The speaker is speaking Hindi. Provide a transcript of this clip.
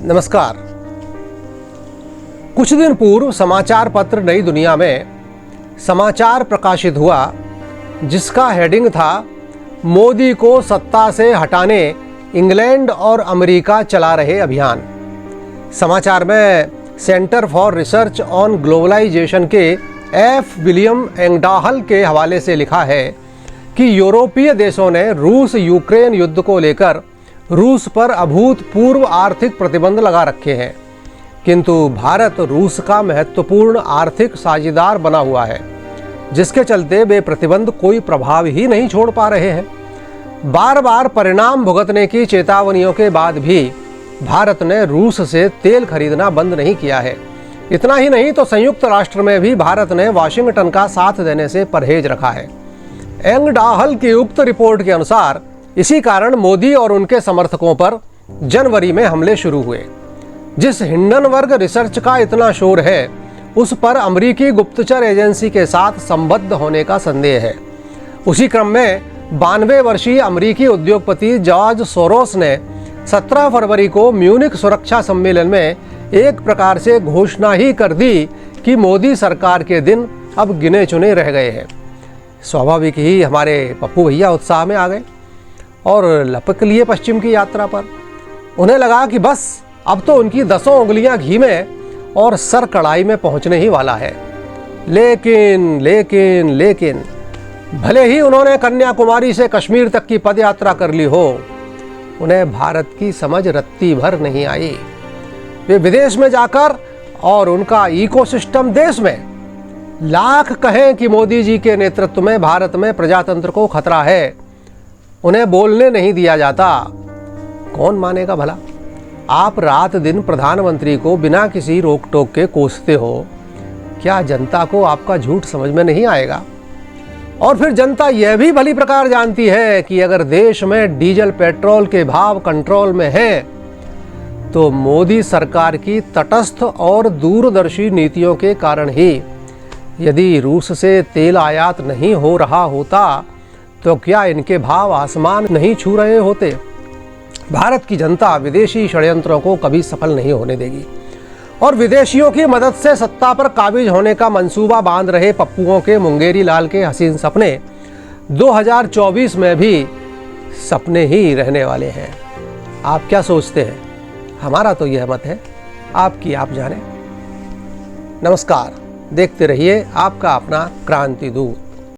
नमस्कार। कुछ दिन पूर्व समाचार पत्र नई दुनिया में समाचार प्रकाशित हुआ जिसका हेडिंग था मोदी को सत्ता से हटाने इंग्लैंड और अमेरिका चला रहे अभियान। समाचार में Centre for Research on Globalization के एफ विलियम एंगडाहल के हवाले से लिखा है कि यूरोपीय देशों ने रूस यूक्रेन युद्ध को लेकर रूस पर अभूतपूर्व आर्थिक प्रतिबंध लगा रखे हैं, किंतु भारत रूस का महत्वपूर्ण आर्थिक साझेदार बना हुआ है, जिसके चलते वे प्रतिबंध कोई प्रभाव ही नहीं छोड़ पा रहे हैं। बार बार परिणाम भुगतने की चेतावनियों के बाद भी भारत ने रूस से तेल खरीदना बंद नहीं किया है। इतना ही नहीं तो संयुक्त राष्ट्र में भी भारत ने वाशिंगटन का साथ देने से परहेज रखा है। एंगडाहल की उक्त रिपोर्ट के अनुसार इसी कारण मोदी और उनके समर्थकों पर जनवरी में हमले शुरू हुए। जिस हिंडनबर्ग रिसर्च का इतना शोर है, उस पर अमेरिकी गुप्तचर एजेंसी के साथ संबद्ध होने का संदेह है। उसी क्रम में 92 वर्षीय अमेरिकी उद्योगपति जॉर्ज सोरोस ने 17 फरवरी को म्यूनिख सुरक्षा सम्मेलन में एक प्रकार से घोषणा ही कर दी कि मोदी सरकार के दिन अब गिने चुने रह गए हैं। स्वाभाविक ही हमारे पप्पू भैया उत्साह में आ गए और लपक लिए पश्चिम की यात्रा पर। उन्हें लगा कि बस अब तो उनकी 10 उंगलियां घी में और सर कढ़ाई में पहुंचने ही वाला है। लेकिन भले ही उन्होंने कन्याकुमारी से कश्मीर तक की पदयात्रा कर ली हो, उन्हें भारत की समझ रत्ती भर नहीं आई। वे विदेश में जाकर और उनका इकोसिस्टम देश में लाख कहें कि मोदी जी के नेतृत्व में भारत में प्रजातंत्र को खतरा है, उन्हें बोलने नहीं दिया जाता। कौन मानेगा भला? आप रात दिन प्रधानमंत्री को बिना किसी रोक टोक के कोसते हो, क्या जनता को आपका झूठ समझ में नहीं आएगा? और फिर जनता यह भी भली प्रकार जानती है कि अगर देश में डीजल पेट्रोल के भाव कंट्रोल में हैं, तो मोदी सरकार की तटस्थ और दूरदर्शी नीतियों के कारण ही। यदि रूस से तेल आयात नहीं हो रहा होता तो क्या इनके भाव आसमान नहीं छू रहे होते? भारत की जनता विदेशी षड्यंत्रों को कभी सफल नहीं होने देगी और विदेशियों की मदद से सत्ता पर काबिज होने का मंसूबा बांध रहे पप्पुओं के मुंगेरी लाल के हसीन सपने 2024 में भी सपने ही रहने वाले हैं। आप क्या सोचते हैं? हमारा तो यह मत है, आपकी आप जाने। नमस्कार, देखते रहिए आपका अपना क्रांति दूत।